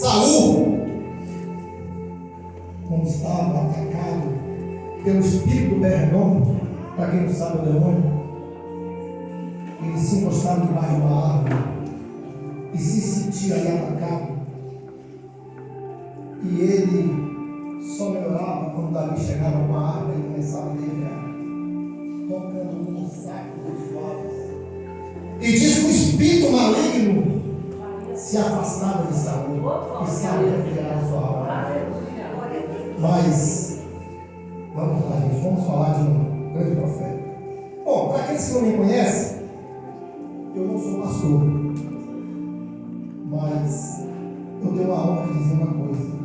Saul, como estava atacado pelo espírito do Bernom, para quem não sabe o demônio, ele se encostava debaixo de uma árvore e se sentia ali atacado. E ele só melhorava quando Davi chegava numa árvore e começava a guerrear, tocando no saco dos ovos. E diz que o espírito maligno se afastava de Saul e Saul refugiava sua alma. Mas vamos lá, gente, vamos falar de um grande profeta. Bom, para aqueles que não me conhecem, eu não sou pastor, mas eu tenho a honra de dizer uma coisa.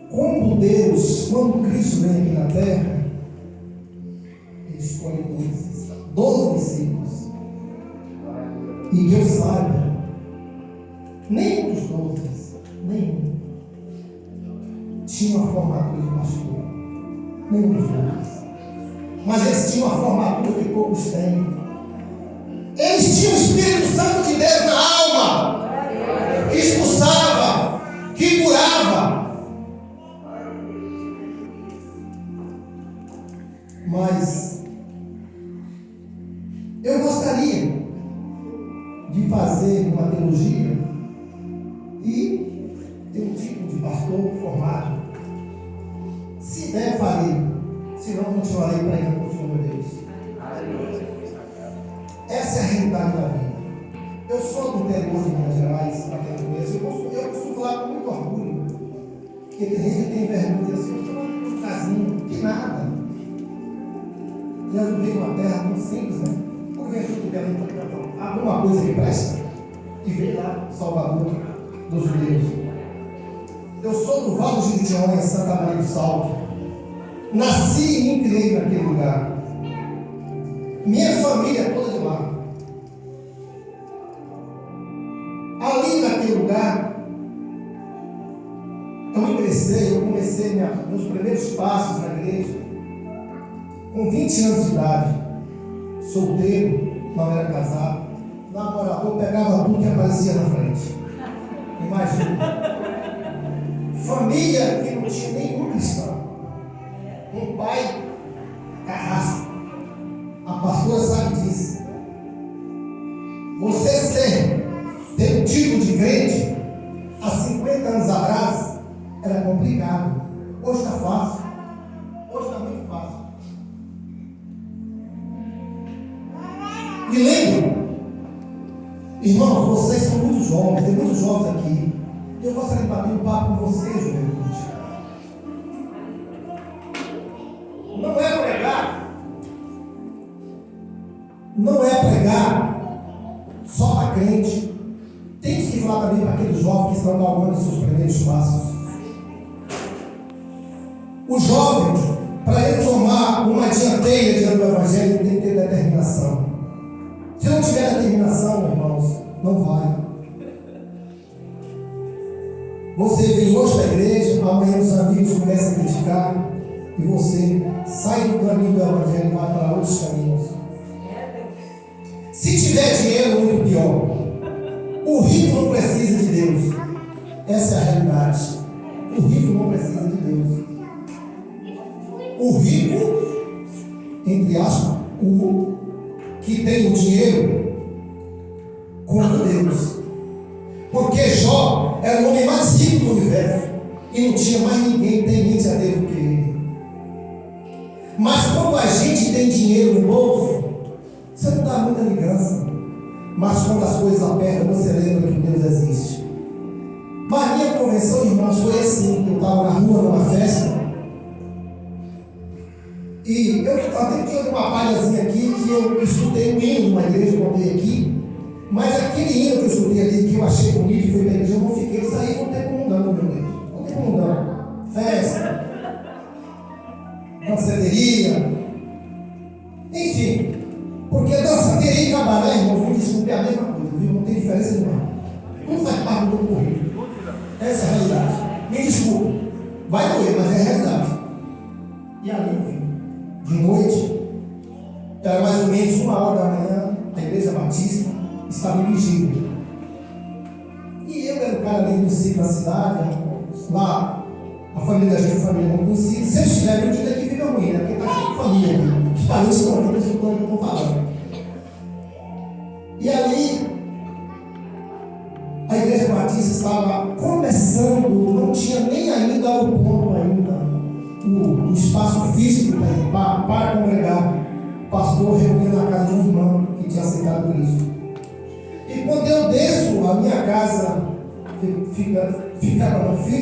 Quando Cristo vem aqui na terra, ele escolhe 12 discípulos. E Deus sabe, nenhum dos 12, nenhum, tinha uma formatura de pastor. Nenhum dos 12. Mas eles tinham uma formatura que poucos têm. Eles tinham o Espírito Santo de Deus na alma, que expulsava, que curava. Mas eu gostaria de fazer uma teologia e ter um tipo de pastor formado. Se der, farei. Se não, continuarei pregando para o Senhor Deus. Essa é a realidade da vida. Eu sou do interior de Minas Gerais, para quem não conhece. Eu costumo falar com muito orgulho. Porque tem gente que tem vergonha de dizer assim: eu estou num casinho, que nada. Jesus veio numa terra tão simples, né? Por ventura de Belém, alguma coisa que presta, e veio lá, Salvador dos judeus. Eu sou do Vale do Jequitinhonha, em Santa Maria do Salto. Nasci e me criei naquele lugar. Minha família é toda de lá. Ali naquele lugar, eu ingressei, eu comecei meus primeiros passos na igreja com 20 anos de idade, solteiro, não era casado, namorador, pegava tudo que aparecia na frente. Imagina. Família que não tinha nenhum cristão. Um pai carrasco. A pastora sabe disso. Você ter um título de crente há 50 anos atrás era complicado. Hoje está fácil. Hoje está muito fácil. Me lembro, irmãos, vocês são muito jovens, tem muitos jovens aqui. Eu gostaria de bater um papo com vocês, juventude. Não é pregar só para crente. Tem que falar também para aqueles jovens que estão galgando seus primeiros passos. O jovem, para ele tomar uma dianteira diante do Evangelho, tem que ter determinação. Se não tiver determinação, irmãos, não vai. Você vem hoje para a igreja, amanhã os amigos começam a criticar, e você sai do caminho do Evangelho e vai para outros caminhos. Se tiver dinheiro, muito pior. O rico não precisa de Deus. Essa é a realidade. O rico não precisa de Deus. O rico, entre aspas, o que tem o dinheiro, conta Deus. Porque Jó era o homem mais rico do universo e não tinha mais ninguém temente a Deus do que ele. Mas quando a gente tem dinheiro no bolso, você não dá muita ligança. Mas quando as coisas apertam, você lembra que Deus existe. Mas minha convenção, irmãos, foi assim. Eu estava na rua, numa festa, e eu até tinha uma palhazinha aqui que eu escutei um hino numa igreja que eu contei aqui. Mas aquele hino que eu escutei ali, que eu achei bonito e foi para a igreja, eu não fiquei, saí e voltei para o mundão, meu Deus. Voltei para o mundão. Festa, danceteria, enfim. Porque danceteria e cabaré, irmãos, me desculpe, é a mesma coisa, viu? Não tem diferença nenhuma. Tudo faz parte do meu currículo. Essa é a realidade. Me desculpe. Vai doer, mas é a realidade. E ali eu vim. De noite, era mais ou menos 1h da manhã, a igreja batista estava em vigília. E eu era o cara lugar ali no centro da cidade, lá, a família da gente é uma família muito conhecida. Se eles estiverem, eu digo que fica ruim, né? Porque está cheio de família aqui. Os parentes estão aqui, escutando o que eu estou falando. E ali, a igreja batista estava começando, não tinha nem ainda o ponto ainda, o espaço físico para congregar. O pastor reuniu na casa de um irmão que tinha aceitado Cristo. E quando eu desço, a minha casa ficava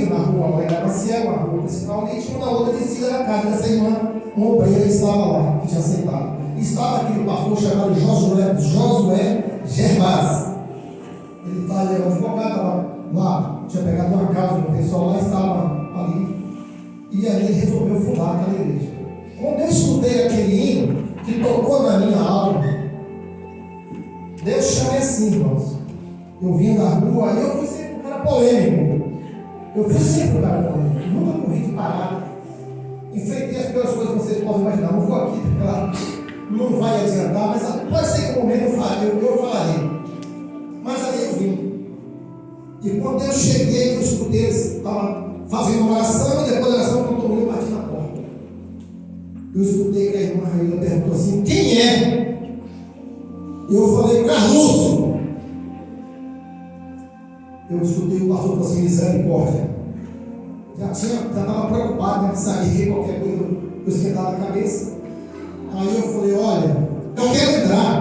na rua Moeda Maciel, uma rua principal, e tinha uma outra descida da casa dessa irmã, uma obreira estava lá, que tinha aceitado. E estava aquele pastor chamado Josué Gervás. Ele estava advogado, estava lá, tinha pegado uma casa, o pessoal lá estava ali. E ali ele resolveu fundar aquela igreja. Quando eu escutei aquele hino, que tocou na minha alma, Deus chama assim, irmãos. Eu vim da rua, e eu fui sempre um cara polêmico. Eu fui sempre um cara polêmico. Nunca corri de parada. Enfrentei as piores coisas que vocês podem imaginar. Não vou aqui, porque ela não vai adiantar, mas pode ser que um momento eu falarei. Mas ali eu vim. E quando eu cheguei, eu escutei, eles estavam fazendo uma oração, e depois da oração, quando eu bati na porta. Eu escutei que a irmã Raíla perguntou assim: quem é? Eu falei: Carluxo. Eu escutei o pastor falou assim: misericórdia. Já estava preocupado, né, que sabia qualquer coisa eu esquentava a cabeça. Aí eu falei: olha, eu quero entrar.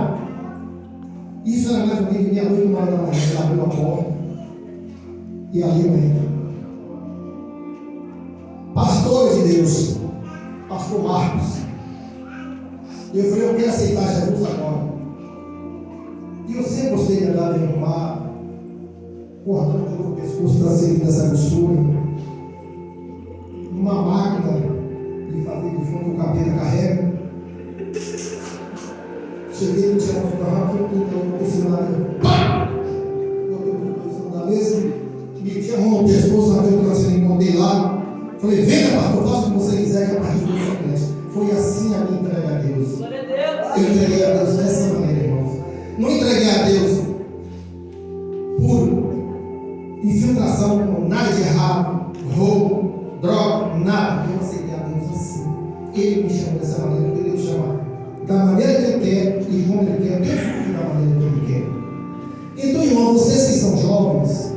Isso era mais ou menos meia-noite, 1 hora da manhã. Ele abriu a porta e ali eu entro. Pastor de Deus, pastor Marcos. E eu falei: eu quero aceitar Jesus agora. E eu sempre gostei de andar dentro do mar, cortando de novo o pescoço, transferindo essa costura. Numa máquina de fazer de fundo, o capeta carrega. Cheguei no dia do barranco, então eu ensinava, pá! Eu da mesa, meti a mão no pescoço, abri o transferindo, botei lá. Falei: venha, pastor, faça o que você quiser, que a partir de hoje. Foi assim a minha entrega a Deus. Eu entreguei a Deus dessa maneira, irmãos. Não entreguei a Deus por infiltração, com nada de errado, roubo, droga, nada. Eu aceitei a Deus assim. Ele me chamou dessa maneira, porque Deus chama da maneira que Ele quer e como Ele quer, Deus da maneira que Ele quer. Então, irmãos, vocês que são jovens,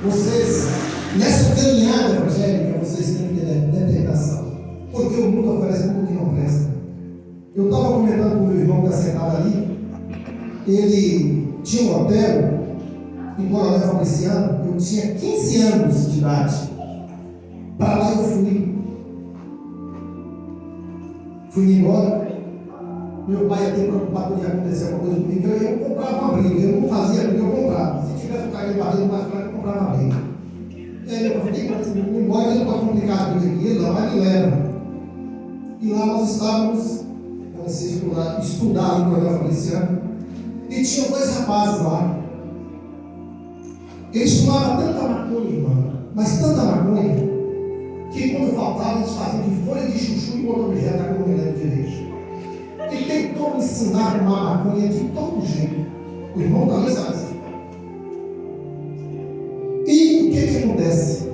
vocês, nessa caminhada evangélica, vocês têm que ter determinação, porque o mundo oferece tudo que não presta. Eu estava comentando com o meu irmão que está sentado ali. Ele tinha um hotel em Coronel Fabriciano. Eu tinha 15 anos de idade. Para lá eu fui. Fui embora. Meu pai ia ter preocupado de acontecer alguma coisa comigo. Eu comprava uma briga. Eu não fazia briga, eu comprava. Se tivesse um carinho batendo mais claro, eu comprava uma briga. E aí eu falei: quando embora, ele pode complicar a briga aqui. Ele não, mas me leva. E lá nós estávamos, comecei a estudar no Coronel Fabriciano. E tinha 2 rapazes lá. Eles fumavam tanta maconha, irmão, mas tanta maconha, que quando faltava, eles faziam de folha de chuchu e outro objeto, que eu não me lembro direito. Ele tentou me ensinar a fumar maconha de todo jeito. O irmão também sabe assim. E o que acontece?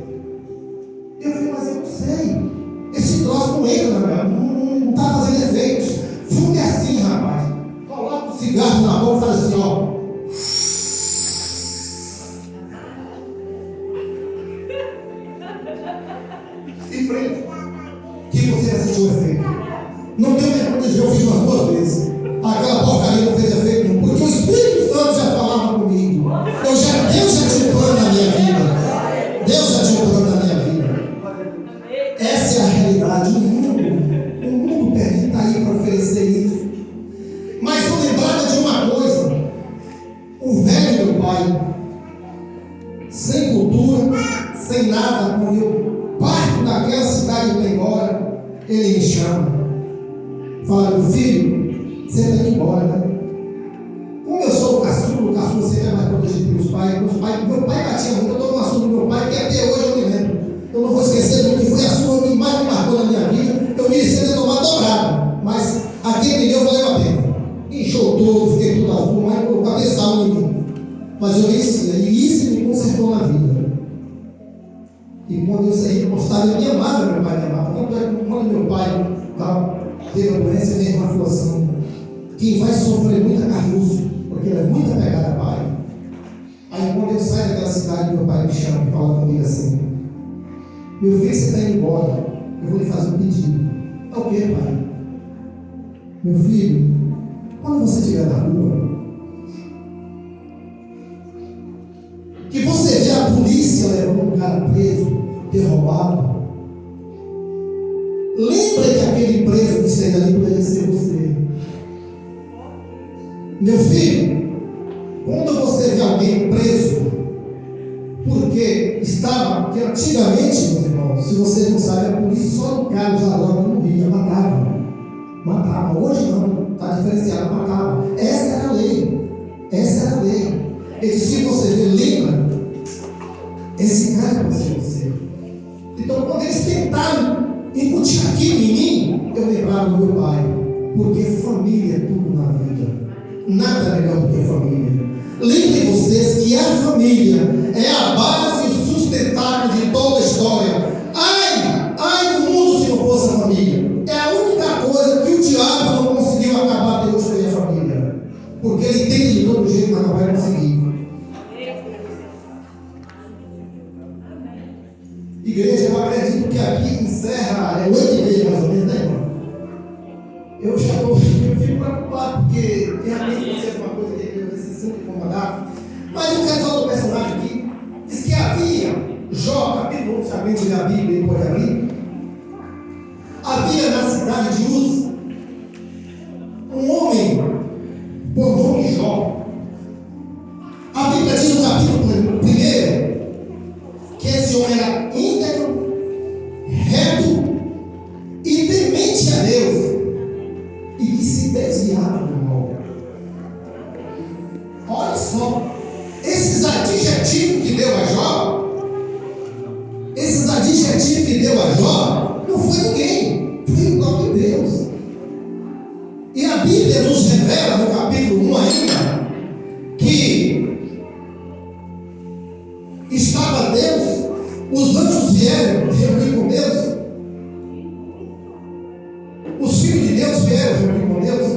Eu falei: mas eu não sei. Esse troço não entra na minha, não está fazendo efeitos. Fume assim, rapaz. Coloca o cigarro na boca e faz assim, ó. Em frente. Que você assistiu o efeito. Não tem vergonha de dizer: eu fiz umas 2 vezes. Aquela porcaria não fez efeito nenhum. Porque o Espírito Santo já falava comigo. Deus já tinha um plano na minha vida. Deus já tinha um plano na minha vida. Essa é a realidade. O mundo perdido está aí para oferecer isso. Mas eu lembrava de uma coisa: o velho meu pai, sem cultura, sem nada, quando eu parto daquela cidade para ir embora, ele me chama. Fala: meu filho, você está indo embora, né? Como eu sou o caçula sempre é mais protegido pelos pais. Meu pai batia muito. Eu estou com o assunto do meu pai, que até hoje eu me lembro. Eu não vou esquecer do que foi a sua que mais me marcou na minha vida. Eu me ensino a tomar dobrado, mas aquele meu valeu a pena. Enxou todo, fiquei tudo azul, mas colocou até sal em mim. Mas eu vencia, e isso me consertou na vida. E quando eu saí postado, eu me amava, meu pai me amava. Tanto é que quando meu pai teve a doença, minha irmã falou assim: quem vai sofrer muita carruço, porque ele é muito apegado a pai. Aí quando eu saio daquela cidade, meu pai me chama e fala comigo assim: meu filho, você está indo embora, eu vou lhe fazer um pedido. É o que, pai? Meu filho, quando você estiver na rua, que você vê a polícia levando um cara preso, derrubado, lembra que aquele preso que esteve ali poderia ser você. Meu filho, quando você vê alguém preso, porque estava, que antigamente, meus irmãos, se vocês não sabem, a polícia só no Carlos Arão no Rio matava. Hoje não, está diferenciado, matava. Essa era a lei. Ele disse: se você vê, lembra, esse cara pode ser você. Então, quando eles tentaram incutir aquilo em mim, eu lembrava do meu pai, porque família é tudo na vida. Nada melhor do que família. Lembrem vocês que a família é a base sustentável de toda a história. Ai do mundo se não fosse a família. É a única coisa que o diabo não conseguiu acabar até hoje, foi a família. Porque ele tenta de todo jeito, mas não vai conseguir. Igreja, eu acredito que aqui encerra 8h30 mais ou menos, né, irmão? Eu fico preocupado, porque realmente não sei alguma coisa que eu se sinto incomodado. Mas eu quero falar do personagem aqui. Diz que havia, Jó, capítulo 1, se alguém tiver a Bíblia, ele pode abrir. Havia na cidade de Uz um homem por nome Jó. A Bíblia diz no capítulo 1 que esse homem era íntegro, reto e temente a Deus, e que se desviava do mal. Olha só, esses adjetivos que deu a Jó, não foi ninguém, foi o próprio Deus. E a Bíblia nos revela no capítulo 1 ainda que estava Deus, os anjos vieram reunir com Deus, os filhos de Deus vieram reunir com Deus,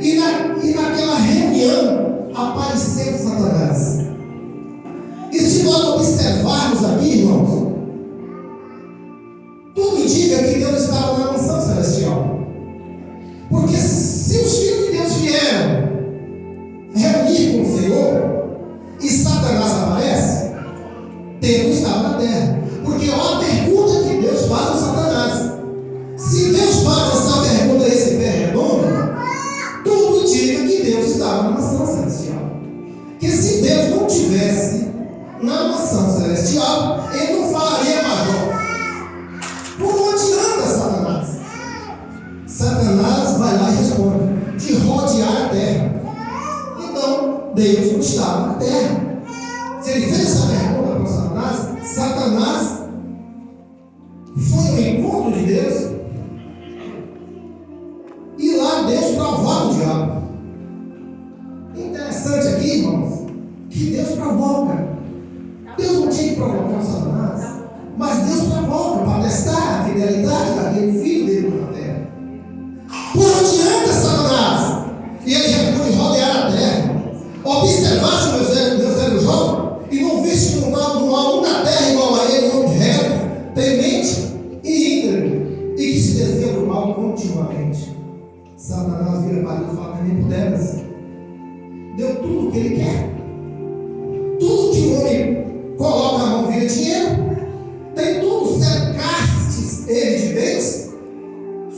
e naquela reunião apareceu Satanás. E se nós observarmos aqui, irmãos, tudo indica que Deus estava na mansão celestial. Porque se os filhos de Deus vieram reunir com o Senhor e Satanás aparece, Deus estava na terra. Porque olha a pergunta que Deus faz a Satanás. Se Deus faz essa pergunta a esse pé redondo, tudo indica que Deus estava na mansão celestial. Que se Deus não tivesse na mansão celestial, ele não falaria para Jó: por onde anda Satanás? Satanás vai lá e responde: de rodear a terra. Então, Deus não estava na terra. Se ele fez essa pergunta para Satanás, Satanás foi ao encontro de Deus, e lá Deus provava o diabo. Interessante aqui, irmãos, que Deus provoca. Deus não tinha que provocar o Satanás, mas Deus provoca para testar a fidelidade daquele filho dele na terra. Por onde anda Satanás? E ele responde: rodear a terra. Observaste meu servo Jó, e não viste que não há um na terra igual a ele, um homem reto, temente e íntegro, e que se desvia do mal continuamente. Satanás vira para ele e fala: nem puderas. Deu tudo o que ele quer. Tudo que o homem coloca a mão vira dinheiro. Tem tudo, cercastes ele de bens,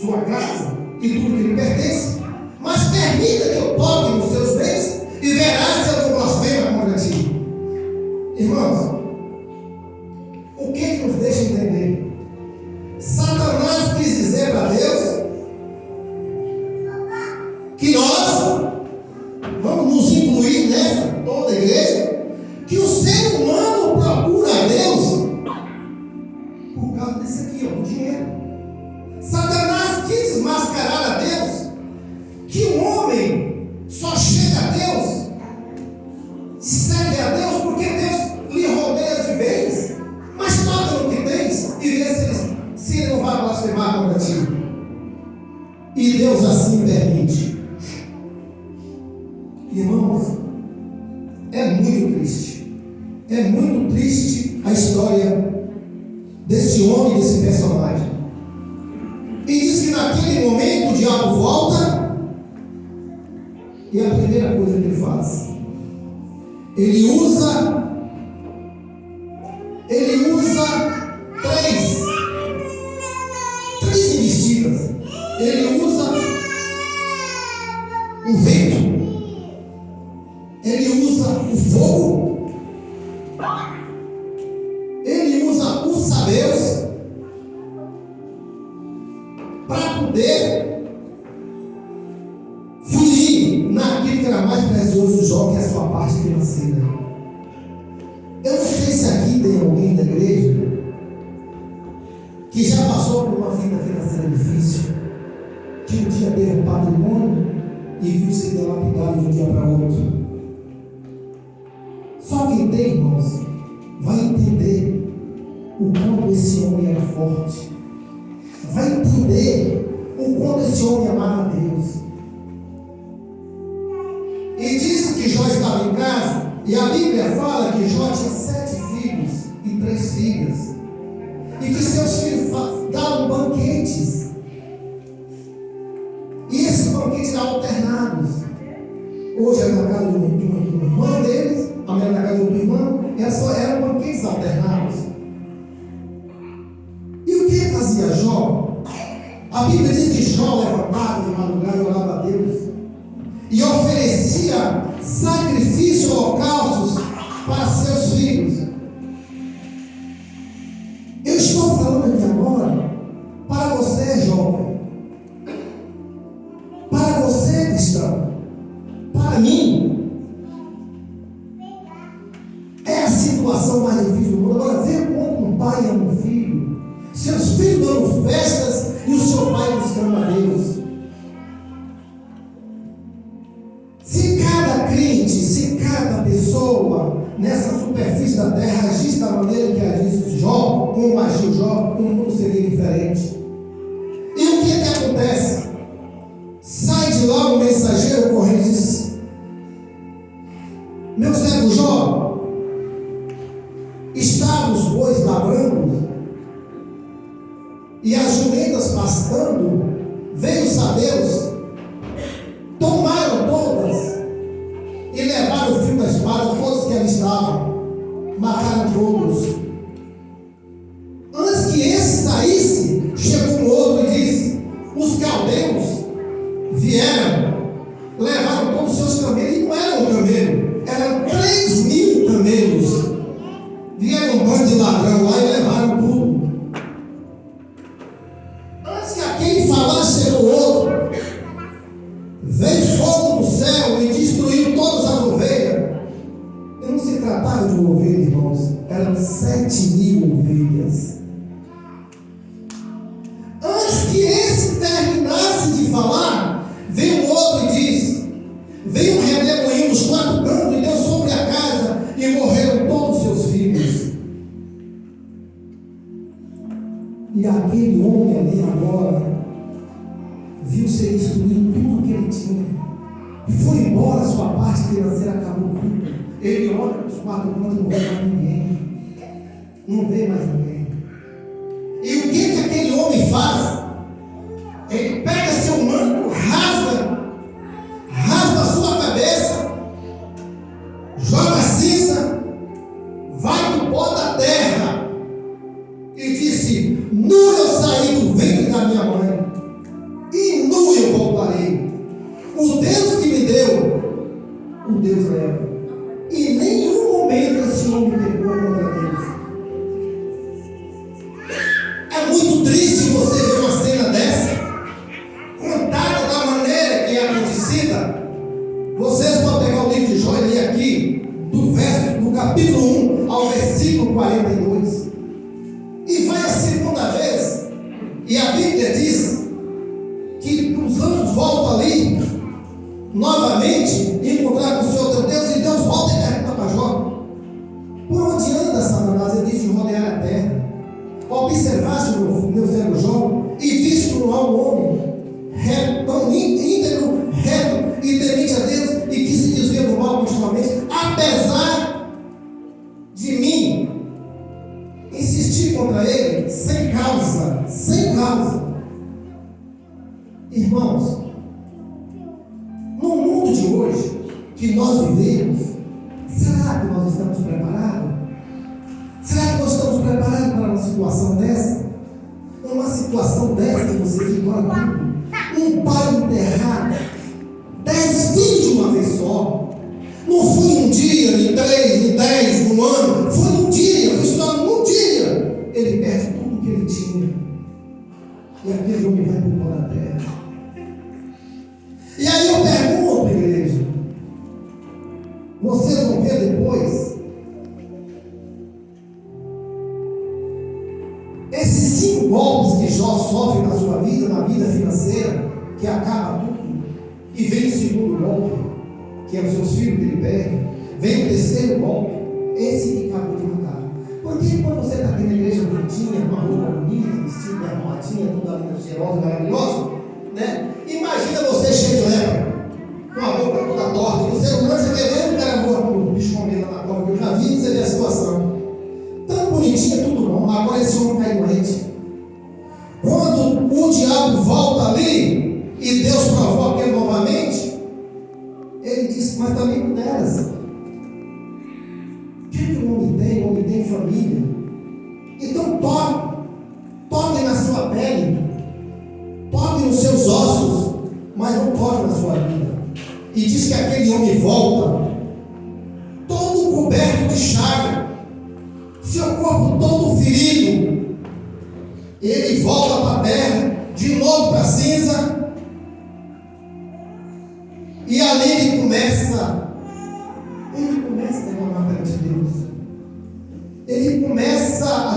sua casa e tudo que lhe pertence. Mas permita que eu toque nos seus bens e verás se eu não blasfemo contra ti. Irmãos, o que nos deixa entender? Satanás quis dizer para Deus que nós vamos nos incluir nessa toda a igreja, que o ser humano procura a Deus por causa desse aqui, o dinheiro. Satanás quis desmascarar a Deus, que o homem só chega a Deus, segue É muito triste a história desse homem, desse personagem. E diz que naquele momento o diabo volta e a primeira coisa que ele faz, ele usa três investidas. Ele usa o vento, ele usa o fogo, ele usa os saberes para poder fluir naquilo que era mais precioso do Jó, que é a sua parte financeira. Eu não sei se aqui tem alguém da igreja que já passou por uma vida financeira difícil, que um dia teve um patrimônio e viu ser dilapidado de um dia para outro. Só quem tem, irmãos, vai entender o quanto esse homem era forte, vai entender o quanto esse homem amava Deus. E disse que Jó estava em casa, e a Bíblia fala que Jó tinha 7 filhos e 3 filhas, e que seus filhos davam banquetes, e esses banquetes eram alternados. Hoje era na casa de um irmão deles, amanhã na casa do outro irmão, eram banquetes alternados. E o que fazia Jó? A Bíblia diz que Jó levantava de madrugada e orava a Deus, e oferecia sacrifício, holocaustos para seus filhos. Eu estou falando aqui agora para você, jovem, para você, cristão, para mim. É a situação mais difícil do mundo. Agora vê como um pai ama um filho. Seus filhos dão festas e o seu pai buscando a Deus. Se cada crente, se cada pessoa nessa superfície da terra agisse da maneira que agisse Jó, como agiu Jó, o mundo seria diferente. E o que acontece? Sai de lá o mensageiro correndo e diz: meu servo Jó, estavam os bois lavrando e as jumentas pastando, veio os sabeus, tomaram todas e levaram o fio da espada, todos que ali estavam, mataram todos. Antes que esse saísse, chegou um outro e disse: os caldeus vieram, levaram todos os seus camelos, e não era um camelo, eram 3.000 camelos. Vieram um bando de ladrão lá e levaram tudo. Antes que aquele falasse, chegou outro, veio fogo do céu e destruiu todas as ovelhas. E não se tratava de uma ovelha, irmãos, eram 7.000 ovelhas. Antes que esse terminasse de falar, veio outro e disse: veio um redemoinho dos 4 cantos e deu sobre a casa, e morreram todos os seus filhos. E aquele homem ali agora viu ser destruído tudo que ele tinha. Foi embora, a sua parte financeira acabou tudo. Ele olha para os 4 cantos e não vê mais ninguém. Não vê mais ninguém. E o que aquele homem faz? Ele pega seu manto, rasga a sua cabeça, joga cinza, vai para o pó da terra e disse: nu eu saí do ventre da minha mãe, e nu eu voltarei. O Deus que me deu, o Deus leva. E em nenhum momento esse homem pecou contra Deus. É muito triste você ver uma cena dessa, contada da maneira que é acontecida. Vocês podem pegar o livro de Jó e ler aqui, do capítulo 1 ao versículo 42. E vai a segunda vez, e a Bíblia diz que os anjos voltam ali novamente encontrar com o Senhor teu Deus, e Deus volta e pergunta para Jó: por onde anda Satanás? Ele diz: de rodear a terra. Observaste meu servo Jó, e viste no ar um homem reto, tão íntegro, reto e temente a Deus, e que se desvia do mal continuamente, apesar de de hoje que nós vivemos, será que nós estamos preparados? Será que nós estamos preparados para uma situação dessa? Uma situação dessa que você ignora tudo. Um pai enterrar 10 filhos de uma vez só. Não foi um dia, nem 3, nem 10, um ano. Foi um dia, foi só num dia. Ele perde tudo que ele tinha. E aquele homem vai para o pó da terra. E aí eu pergunto, igreja, vocês vão ver depois, esses 5 golpes que Jó sofre na sua vida, na vida financeira, que acaba tudo, e vem o segundo golpe, que é os seus filhos que ele perde, vem o terceiro golpe, esse que acabou de matar. Porque quando você está aqui na igreja bonitinha, com uma roupa bonita, vestido bem arrumadinha, toda linda, cheirosa, maravilhosa, né? Imagina você cheio de lepra, com a boca toda torta, e você não você quer ver um cara morto, um bicho comendo na cova, que eu já vi, você vê a situação. Tão bonitinha, tudo bom, agora esse homem cai doente. Quando o diabo volta ali, e Deus provoca ele novamente, ele diz, mas também não delas. O que o homem tem? O homem tem família. Então toque na sua pele, toque nos seus ossos, mas não toque na sua vida. E diz que aquele homem volta, todo coberto de chaga, seu corpo todo ferido. Ele volta para a terra, de novo para a cinza, e ali ele começa a derramar perante Deus.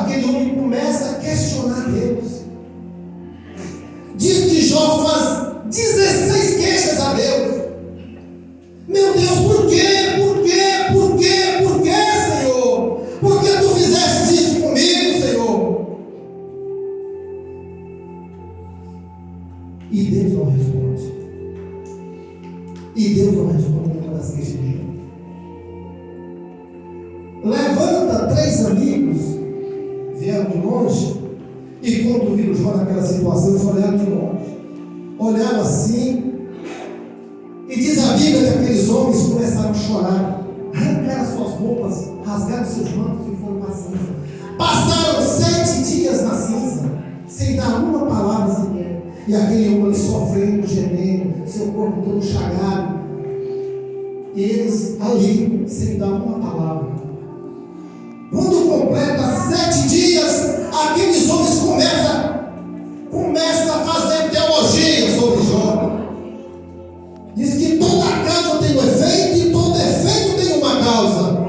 Aquele homem começa a questionar Deus. Diz que Jó faz 16 queixas a Deus. Meu Deus, por quê? Por quê? Por quê? Por quê, Senhor? Por que tu fizeste isso comigo, Senhor? E Deus não responde. E Deus não responde nenhuma das queixas de Jó. Levanta 3 amigos, vieram de longe, e quando viram Jó naquela situação, eles olharam de longe. Olharam assim, e diz a Bíblia que aqueles homens começaram a chorar, arrancaram suas roupas, rasgaram seus mantos e foram para a cinza. Passaram 7 dias na cinza, sem dar uma palavra sequer. E aquele homem sofrendo, gemendo, seu corpo todo chagado. E eles ali, sem dar uma palavra. Quando completa 7 dias, aqueles homens começam a fazer teologia sobre Jó. Diz que toda causa tem um efeito e todo efeito tem uma causa.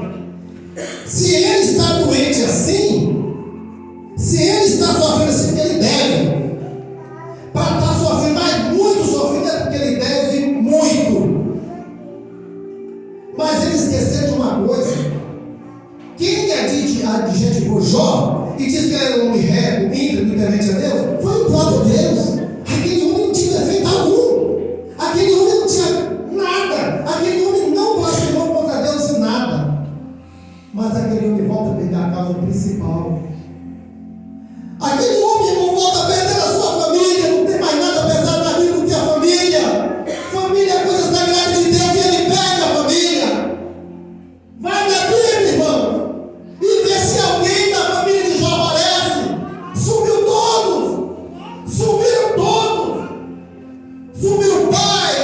Se ele está doente assim, se ele está sofrendo assim, ele deve. Para estar sofrendo, mas muito sofrendo é porque ele deve muito. Mas ele esqueceu de uma coisa. Quem adjetivou Jó e disse que ele era um homem reto, íntegro, temente a Deus, foi o próprio Deus. Aquele homem não tinha defeito algum. Aquele homem não tinha nada. Aquele homem não blasfemou contra Deus em nada. Mas aquele homem volta a perder a causa principal. Aquele homem não volta a perder a sua família. Não tem mais nada pesado na vida do que a família. Família é coisa sagrada de Deus e ele perde a família. Vai na Bíblia, irmão, e vê se alguém da família de Jó aparece. Sumiu todos. Sumiram todos. Sumiu o pai.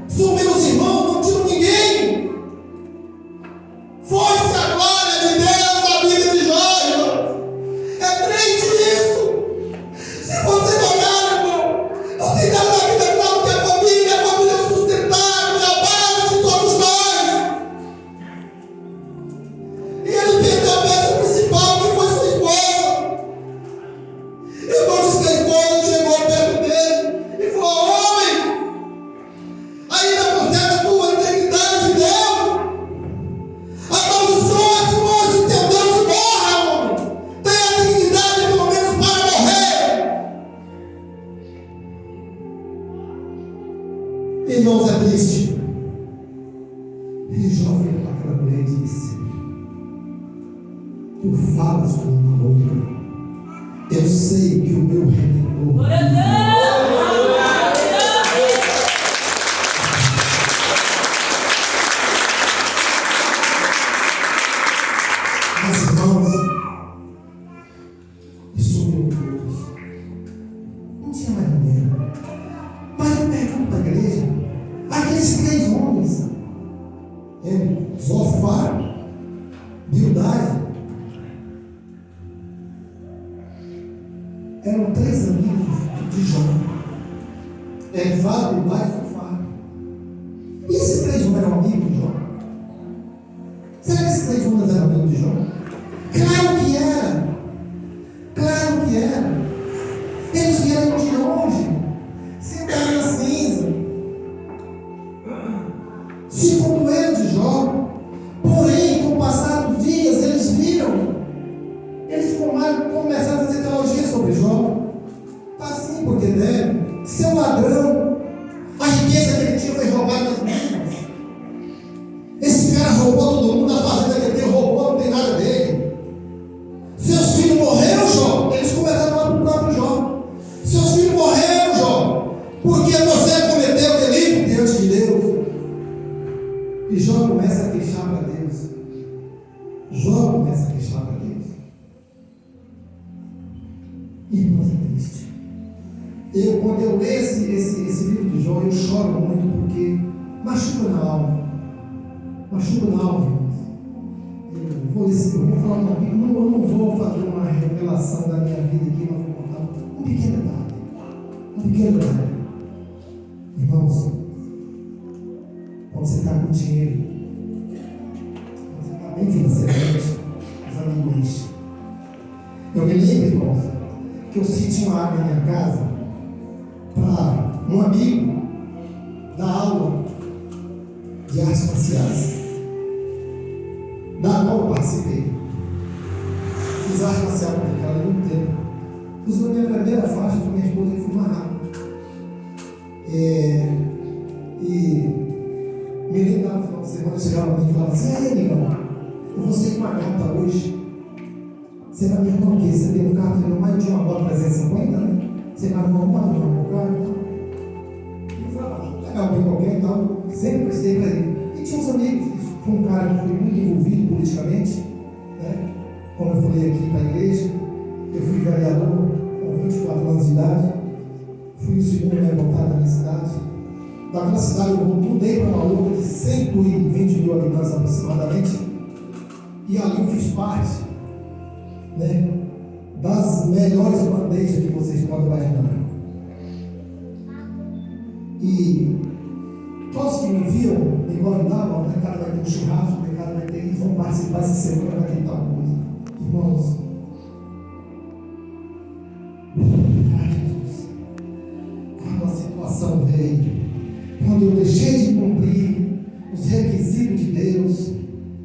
Sumiu os irmãos. Não tinha ninguém. Foi-se a glória de Deus na vida de Jó, irmão. É triste isso. Se você olhar, irmão, não tem nada na vida claro que a família é sustentável, é a base de todos nós. E ele perdeu a peça principal, que foi sua esposa. E quando disse que a esposa chegou perto dele e falou: homem, ainda protege a tua integridade de Deus. Amaldiçoa esse moço, teu Deus e morra, homem. Tenha dignidade pelo menos para morrer. Irmãos, é triste. E Jó veio para aquela mulher e disse: tu falas com uma louca. Eu sei que o meu Redentor. Zofar, Bildade. Eram 3 amigos de Jó. Elifaz, Bildade e Zofar. E esses 3 homens eram amigos de Jó? Será que esses 3 homens eram amigos de Jó? Claro que era. Claro que era. Eles vieram de longe, sentaram na cinza, se condoeram de Jó. Porém, com o passar dos dias, eles viram, eles começaram a fazer teologia sobre Jó. Está assim porque deve, seu ladrão, a riqueza que ele tinha foi roubada das mãos. Esse cara roubou todo mundo, a fazenda que ele tem, roubou, não tem nada dele. Seus filhos morreram, Jó. Eles começaram lá para o próprio Jó. Seus filhos morreram, Jó, porque você cometeu delito diante de Deus. E Jó começa a queixar para Deus. Jó começa a queixar para Deus. Irmãos, é triste. Quando eu leio esse livro de Jó, eu choro muito porque machuca na alma. Machuca na alma, irmãos. Eu vou falar uma Bíblia, eu não vou fazer uma revelação da minha vida aqui, mas vou contar um pequeno detalhe. Um pequeno detalhe. Irmãos, quando você está com dinheiro, quando você está bem financeiramente, os amigos enchem. Eu me lembro, irmãos, que eu senti uma água na minha casa para um amigo dar aula de artes marciais, da qual eu participei. Fiz arte marcial com aquele cara há muito tempo. Fiz a minha primeira faixa com minha esposa e fui marrado. E me lembrava no final de semana, chegava para mim e falava assim: "Ei, amigão, eu vou sair com uma gata hoje. Você vai me arrumar o quê? Você tem um carro, eu mais de uma bola 350, né? Você vai arrumar uma bola, um carro e tal." Eu falava: "Legal, bem qualquer e tal." Sempre prestei para ele. E tinha uns amigos, foi um cara que foi muito envolvido politicamente, né? Como eu falei aqui para a igreja, eu fui vereador com 24 anos de idade, fui o segundo mais votado da minha cidade. Daquela cidade eu mudei para uma outra de 120 mil habitantes aproximadamente, e ali eu fiz parte, né, das melhores bandejas que vocês podem imaginar. E todos que me viam me convidavam: "O cara vai ter um churrasco, o cara vai ter isso, vão participar essa semana, vai ter tal coisa." Irmãos, Jesus, quando a situação veio, quando eu deixei de cumprir os requisitos de Deus,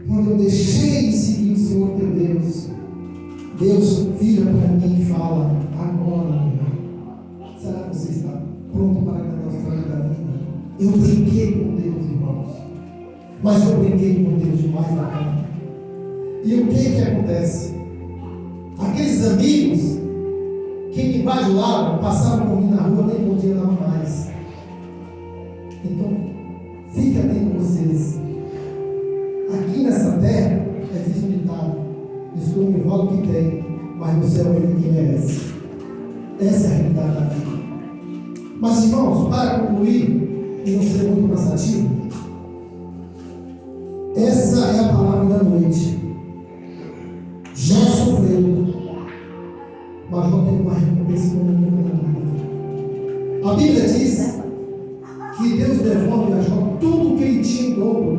quando eu deixei de seguir o Senhor teu Deus, Deus vira para mim e fala: "Agora, meu irmão, será que você está pronto para ganhar os trabalhos da vida?" Eu brinquei com Deus, irmãos, mas eu brinquei com Deus demais na cara. E o que acontece? Aqueles amigos que me bajulavam, passavam por mim na rua, nem bom dia dava mais. Então, fique atento vocês. Aqui nessa terra existe um ditado: "Estou me vale que tem, mas no céu é ele que merece." Essa é a realidade da vida. Mas, irmãos, para concluir e não ser muito cansativo, essa é a palavra da noite. Jó sofreu, mas Jó teve uma recompensa como nunca na vida. A Bíblia diz que Deus devolve a Jó tudo o que ele tinha em dobro.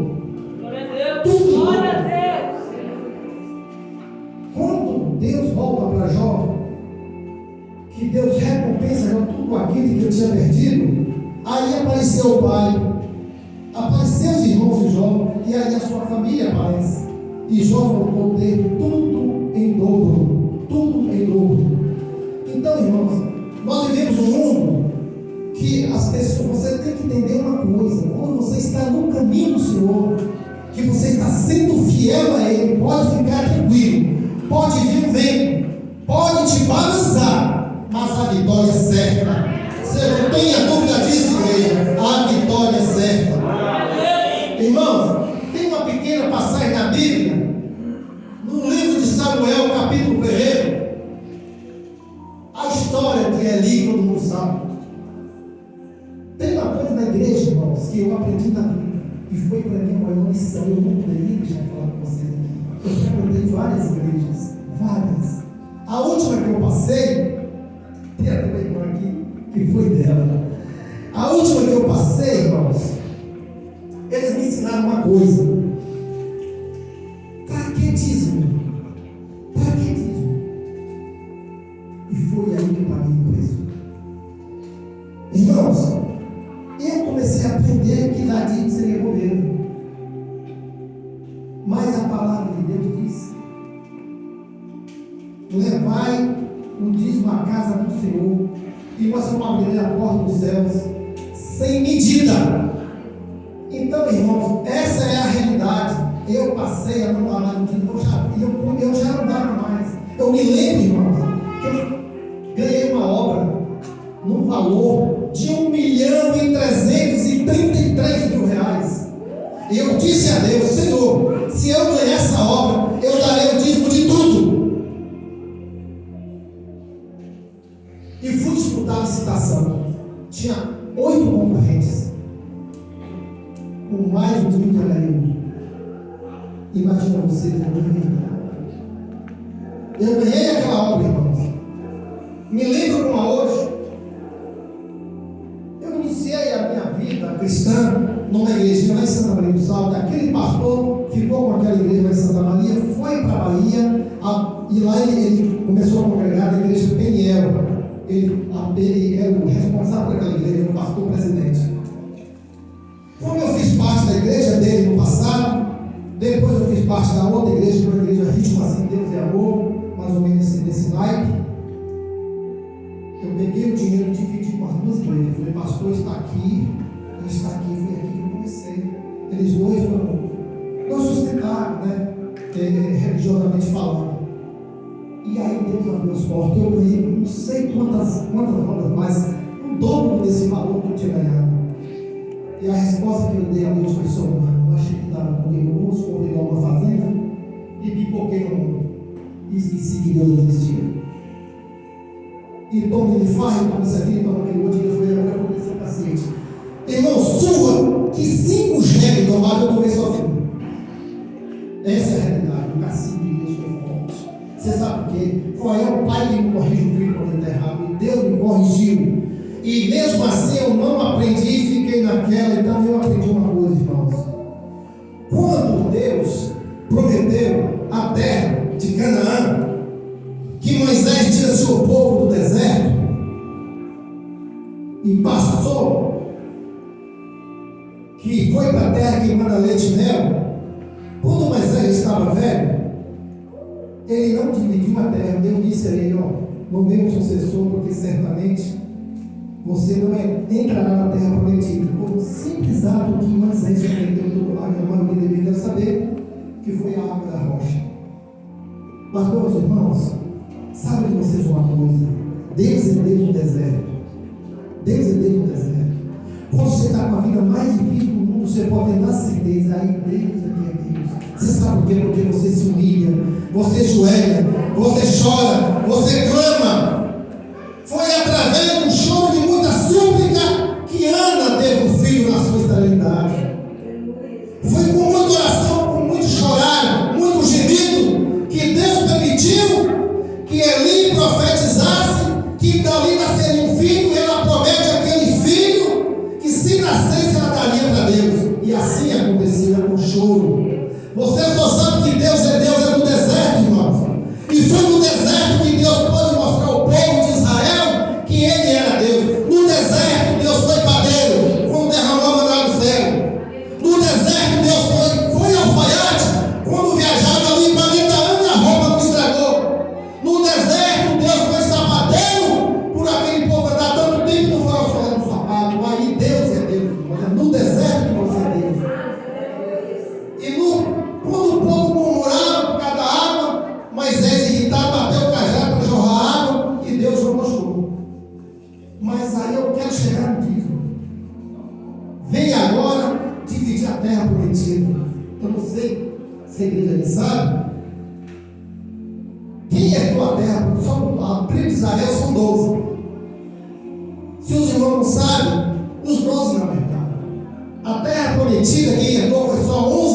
Glória a Deus. Tudo. Glória a Deus. Quando Deus volta para Jó, que Deus recompensa Jó tudo aquilo que ele tinha perdido, aí apareceu o pai, apareceu os irmãos de Jó, e aí a sua família aparece. E Jó voltou a ter tudo em dobro. Tudo em dobro. Então, irmãos, nós vivemos um mundo que as pessoas, você tem que entender uma coisa: quando você está no caminho do Senhor, que você está sendo fiel a Ele, pode ficar tranquilo, pode vir o vento, pode te balançar, mas a vitória é certa. Você não tenha dúvida disso, igreja, a vitória é certa. Irmãos, tem uma pequena passagem na Bíblia, no livro de Samuel, capítulo 1, a história de Eli, todo mundo sabe. Tem uma coisa na igreja, irmãos, que eu aprendi na Bíblia, e foi para mim uma irmão, é uma missão. Eu não poderia deixar de falar com vocês aqui. Eu frequentei várias igrejas, várias. A última que eu passei, tem até uma irmã aqui que foi dela. A última que eu passei, irmãos, eles me ensinaram uma coisa: traquetismo. Traquetismo. E foi aí que eu paguei o preço. Irmãos, eu comecei a aprender que ladinho seria governo. Mas a palavra de Deus diz: levai o dízimo à casa do Senhor, e nós vamos abrir a porta dos céus sem medida. Então, irmãos, essa é a realidade. Eu passei a não dar no dízimo, eu já não dava mais. Eu me lembro, irmãos, que eu ganhei uma obra no valor de R$1.333.000. E eu disse a Deus: Senhor, se eu ganhar essa obra, eu darei o dízimo de tudo. E fui disputar a licitação. Tinha 8 concorrentes, com mais de R$1.000. Imagina você, eu ganhei aquela obra, irmãos. Me lembro como hoje. Eu iniciei a minha vida cristã numa igreja lá em Santa Maria do Salto. Aquele pastor ficou com aquela igreja lá em Santa Maria, foi para a Bahia, e lá ele começou a congregar na igreja Peniel. Ele era o responsável por aquela igreja, o pastor presidente. Como eu fiz parte da igreja dele no passado, depois eu fiz parte da outra igreja, que é uma igreja Ritmo Assim, Deus e Amor, mais ou menos nesse naipe. Eu peguei o dinheiro e dividi com as duas igrejas. Falei: pastor, está aqui, ele está aqui, foi aqui que eu comecei. Eles dois foram não sustentaram, né? Religiosamente falando. E aí Deus abriu as portas. Eu ganhei não sei quantas rodas, mas o dobro desse valor que eu tinha ganhado. E a resposta que eu dei a Deus foi: só uma. Eu achei que estava com Deus, corri lá uma fazenda e pipoquei no mundo. E esqueci que Deus existia. E toma de farra, toma isso aqui, toma aquele outro, e eu falei: agora eu vou descer o paciente. Irmão, surra que 5 gêmeos tomaram, eu tomei sozinho. Essa é a realidade. O cacique de Deus foi forte. Você sabe por quê? Qual é o pai que me corrige o filho quando ele está errado? E Deus me corrigiu. E mesmo assim eu não aprendi e fiquei naquela. Então eu aprendi uma coisa, irmãos. Quando Deus prometeu a terra de Canaã, que Moisés tinha seu povo do deserto e passou, que foi para a terra que manda leite e mel. Quando Moisés estava velho, ele não dividiu a terra. Deus disse a ele: ó, nomeia um sucessor, porque certamente você não entrará na terra prometida. Por um simples ato que Moisés aprendeu, a maioria deveria saber, que foi a água da rocha. Mas, meus irmãos, sabe de vocês uma coisa: Deus é Deus no deserto. Deus é Deus no deserto. Quando você está com a vida mais difícil do mundo, você pode ter certeza: aí Deus é Deus. Você sabe por quê? Porque você se humilha, você joelha, você chora, você clama. Foi através do choro de muita súplica que Ana teve um filho na sua esterilidade. Foi com muita oração, com muito chorar, muito gemido, que Deus permitiu que Eli profetizasse que dali nasceria um filho. E ela promete aquele filho que, se nascesse, ela daria para Deus. E assim acontecia com o choro. Você só sabe que Deus é no deserto, irmãos. E foi no deserto que Deus pôde mostrar ao povo de Israel que Ele era Deus. No deserto, Deus foi padeiro, quando derramou a maná do céu. No deserto, Deus foi alfaiate, quando viajava ali 40 anos, a roupa não estragou. No deserto, Deus foi sapateiro, por aquele povo andar tanto tempo e não foi alfaiate no sapato. Aí Deus é Deus. Mas é no deserto que você é Deus. Quando o povo murmurava por causa da água, Moisés, irritado, bateu o cajado para jorrar água, e Deus jogou choro. Mas aí eu quero chegar no dízimo. Vem agora dividir a terra prometida. Eu não sei se a igreja ali sabe. Quem herdou a terra? Só a tribo de Israel são 12. Se os irmãos não sabem, os 12 não herdaram. A terra prometida, quem herdou foi só 11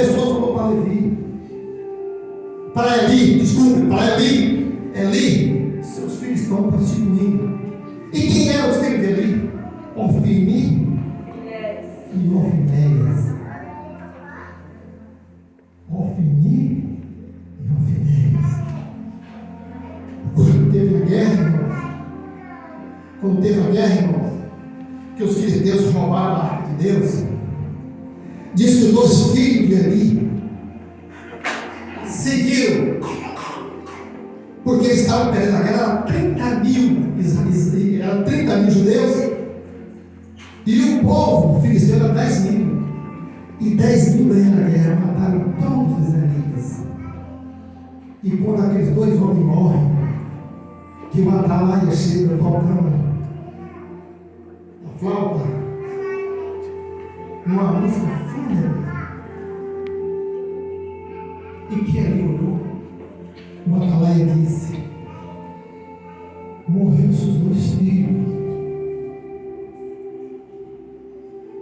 pessoas falou para Levi. Para Eli, desculpe, para Eli. Eli, seus filhos estão prostituindo. E quem eram os filhos de Eli? Ofni e Ofinéias. Ofni e Ofinéias. Quando teve a guerra, irmãos, que os filisteus roubaram a arca de Deus, diz que os dois filhos de Eli seguiram, porque eles estavam perdendo a guerra. Eram 30 mil judeus, e o povo filisteu era 10 mil, e 10 mil ganharam a guerra, mataram todos os israelitas. E quando aqueles dois homens morrem, que o atalaia chega tocando a flauta, uma música fúnebre, e que ali olhou, o atalaia disse: morreram seus dois filhos.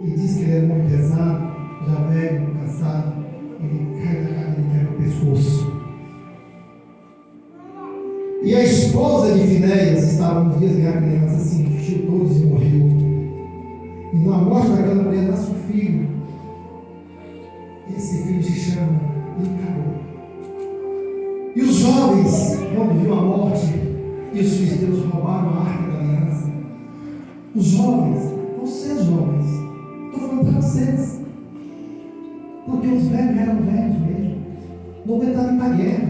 E diz que ele era muito pesado, já velho, cansado, ele cai da cadeira e quebra o pescoço. E a esposa de Finéias estava nos dias de a criança, assim, encheu todos e morreu. E na morte daquela mulher nasce um filho. Esse filho se chama Icaro. E os jovens, quando viu a morte, e os filisteus roubaram a arca da aliança, os jovens, vocês jovens, estou falando para vocês, porque os velhos eram velhos mesmo, não aguentavam ir para a guerra.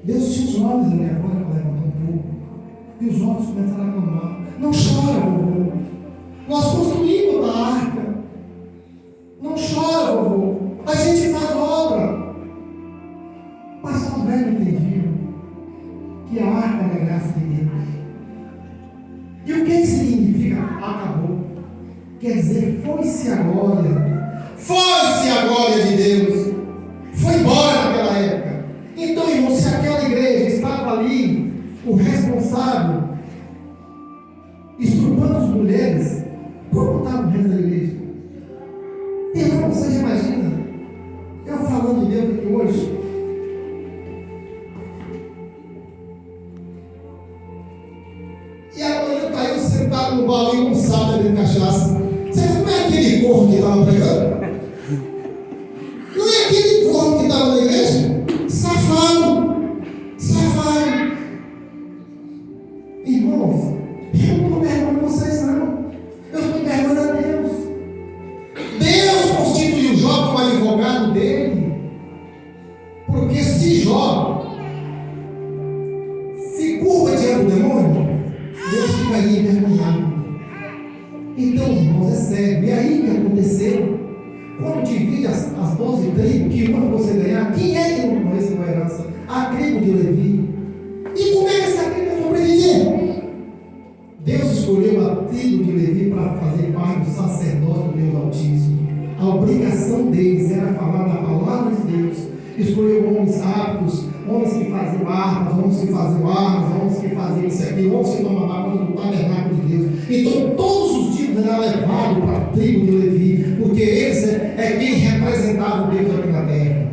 Deus tinha os jovens ali agora para levantar um pouco, e os jovens começaram a clamar: não chora, vovô, nós construímos a arca, não chora, vovô, a gente faz obra. Mas só os velhos entendiam que a arca era a graça de Deus. E o que significa acabou? Quer dizer, foi-se a glória de Deus, foi embora naquela época. Então, irmão, se aquela igreja estava ali, o responsável, estrupando as mulheres, como estava o resto da igreja? Irmão, você já imagina? Eu falando de Deus aqui hoje, e a mulher caiu sentada no balinho, não sabe beber cachaça. Você sabe como é aquele corpo que estava pregando? Não é aquele corpo que estava na igreja? Safado. Irmãos, eu não estou perguntando vocês, não. Eu estou perguntando a Deus. Deus constituiu Jó como advogado dele. Porque se Jó se curva diante do demônio, Deus fica aí envergonhado. Então, irmãos, é sério. E aí o que aconteceu? Quando divide as 12 tribos, que uma você ganhar, quem é que não recebeu a herança? A tribo de Levi. E como é que essa tribo vai sobreviver? Deus escolheu a tribo de Levi para fazer parte do sacerdócio do Deus Altíssimo. A obrigação deles era falar da palavra de Deus. Escolheu homens aptos, homens que faziam armas, homens que faziam isso aqui, homens que tomavam conta do tabernáculo de Deus. Então todos os tipos eram levados para a tribo de Levi, porque eles é quem representava o Deus aqui na terra.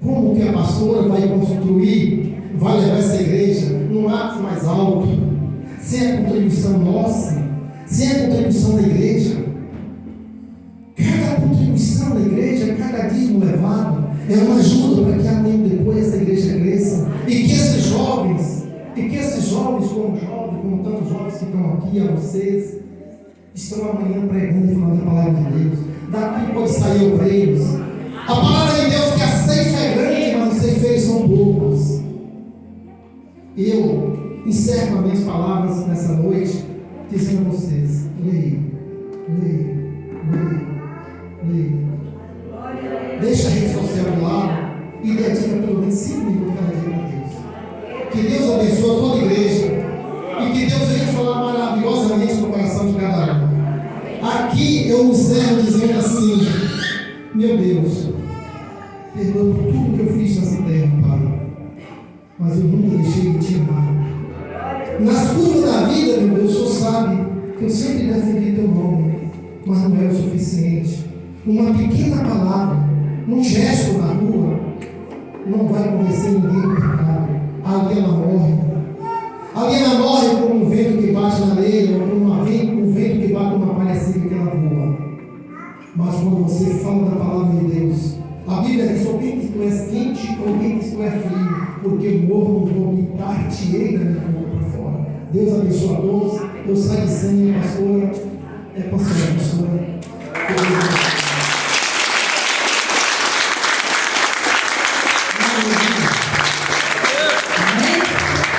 Como que a pastora vai construir, vai levar essa igreja num ápice mais alto, sem a contribuição nossa, sem a contribuição da igreja? Cada contribuição da igreja, cada dízimo levado, é uma ajuda para que amanhã depois essa igreja cresça. E que esses jovens, como tantos jovens que estão aqui, a vocês, estão amanhã pregando e falando a palavra de Deus. Daqui pode sair obreiros. A palavra de Deus que a ceifa é grande, mas os ceifeiros são poucos. Eu encerro as minhas palavras nessa noite, dizendo a vocês: leia. Deixa a rede social de lado e dedica pelo menos 5 minutos cada dia para Deus. Que Deus abençoe a toda a igreja e que Deus venha falar maravilhosamente no coração de cada um. Aqui eu encerro dizendo assim: meu Deus, perdoa por tudo que eu fiz nessa terra, Pai, mas eu nunca deixei de te amar. Nas curvas da vida, meu Deus, o Senhor sabe que eu sempre defendi teu nome, mas não é o suficiente. Uma pequena palavra Um gesto na rua não vai convencer ninguém do pecado. Ali ela morre. Ali ela morre por um vento que bate na areia, ou por um vento que bate numa palha seca que ela voa. Mas quando você fala da palavra de Deus, a Bíblia diz: ou quem que tu és quente, ou quem que tu é frio, porque morro no vomitar-te-ei da minha boca para fora. Deus abençoe a todos. Eu saio de sangue, pastora. É pastor.